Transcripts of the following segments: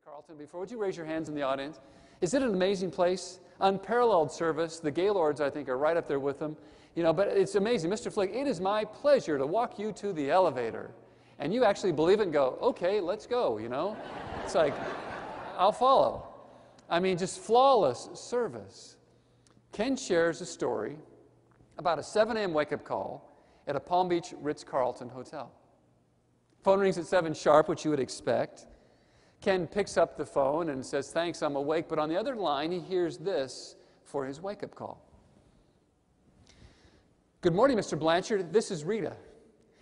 Ritz-Carlton before. Would you raise your hands in the audience? Is it an amazing place? Unparalleled service. The Gaylords, I think, are right up there with them. You know, but it's amazing. Mr. Flick, it is my pleasure to walk you to the elevator. And you actually believe it and go, okay, let's go, you know? It's like, I'll follow. I mean, just flawless service. Ken shares a story about a 7 a.m. wake-up call at a Palm Beach Ritz-Carlton hotel. Phone rings at 7 sharp, which you would expect. Ken picks up the phone and says, thanks, I'm awake. But on the other line, he hears this for his wake-up call. Good morning, Mr. Blanchard. This is Rita.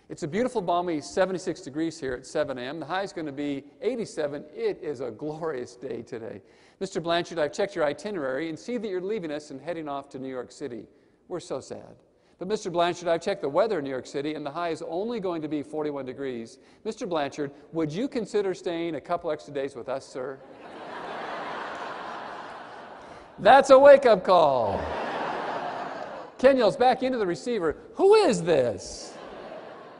It's a beautiful, balmy 76 degrees here at 7 a.m. The high is going to be 87. It is a glorious day today. Mr. Blanchard, I've checked your itinerary and see that you're leaving us and heading off to New York City. We're so sad. But Mr. Blanchard, I've checked the weather in New York City, and the high is only going to be 41 degrees. Mr. Blanchard, would you consider staying a couple extra days with us, sir? That's a wake-up call. Ken yells back into the receiver, who is this?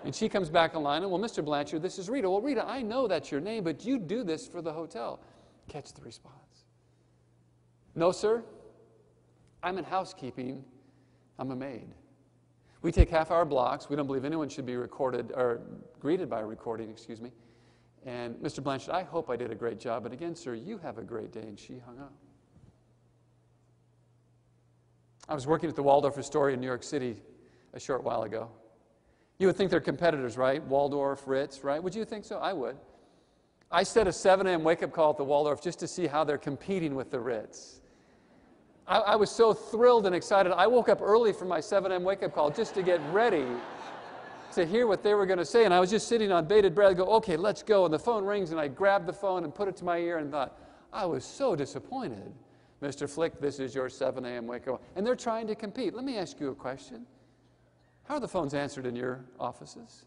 And she comes back online, and, well, Mr. Blanchard, this is Rita. Well, Rita, I know that's your name, but you do this for the hotel. Catch the response. No, sir. I'm in housekeeping. I'm a maid. We take half-hour blocks. We don't believe anyone should be recorded or greeted by a recording, excuse me. And Mr. Blanchard, I hope I did a great job. But again, sir, you have a great day. And she hung up. I was working at the Waldorf Astoria in New York City a short while ago. You would think they're competitors, right? Waldorf, Ritz, right? Would you think so? I would. I set a 7 a.m. wake-up call at the Waldorf just to see how they're competing with the Ritz. I was so thrilled and excited. I woke up early for my 7 a.m. wake-up call just to get ready to hear what they were going to say. And I was just sitting on bated breath, go, okay, let's go. And the phone rings, and I grabbed the phone and put it to my ear and thought, I was so disappointed. Mr. Flick, this is your 7 a.m. wake-up call. And they're trying to compete. Let me ask you a question. How are the phones answered in your offices?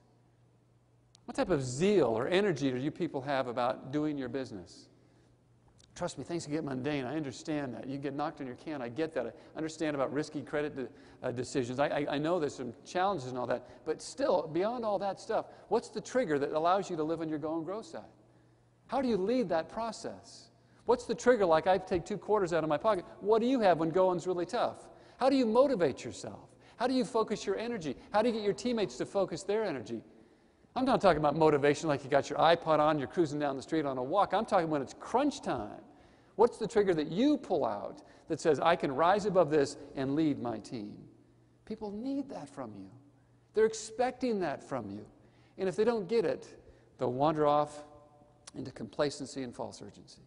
What type of zeal or energy do you people have about doing your business? Trust me, things can get mundane. I understand that. You get knocked on your can. I get that. I understand about risky credit decisions. I know there's some challenges and all that. But still, beyond all that stuff, what's the trigger that allows you to live on your go and grow side? How do you lead that process? What's the trigger like I take 2 quarters out of my pocket? What do you have when going's really tough? How do you motivate yourself? How do you focus your energy? How do you get your teammates to focus their energy? I'm not talking about motivation like you got your iPod on, you're cruising down the street on a walk. I'm talking when it's crunch time. What's the trigger that you pull out that says, I can rise above this and lead my team? People need that from you. They're expecting that from you. And if they don't get it, they'll wander off into complacency and false urgency.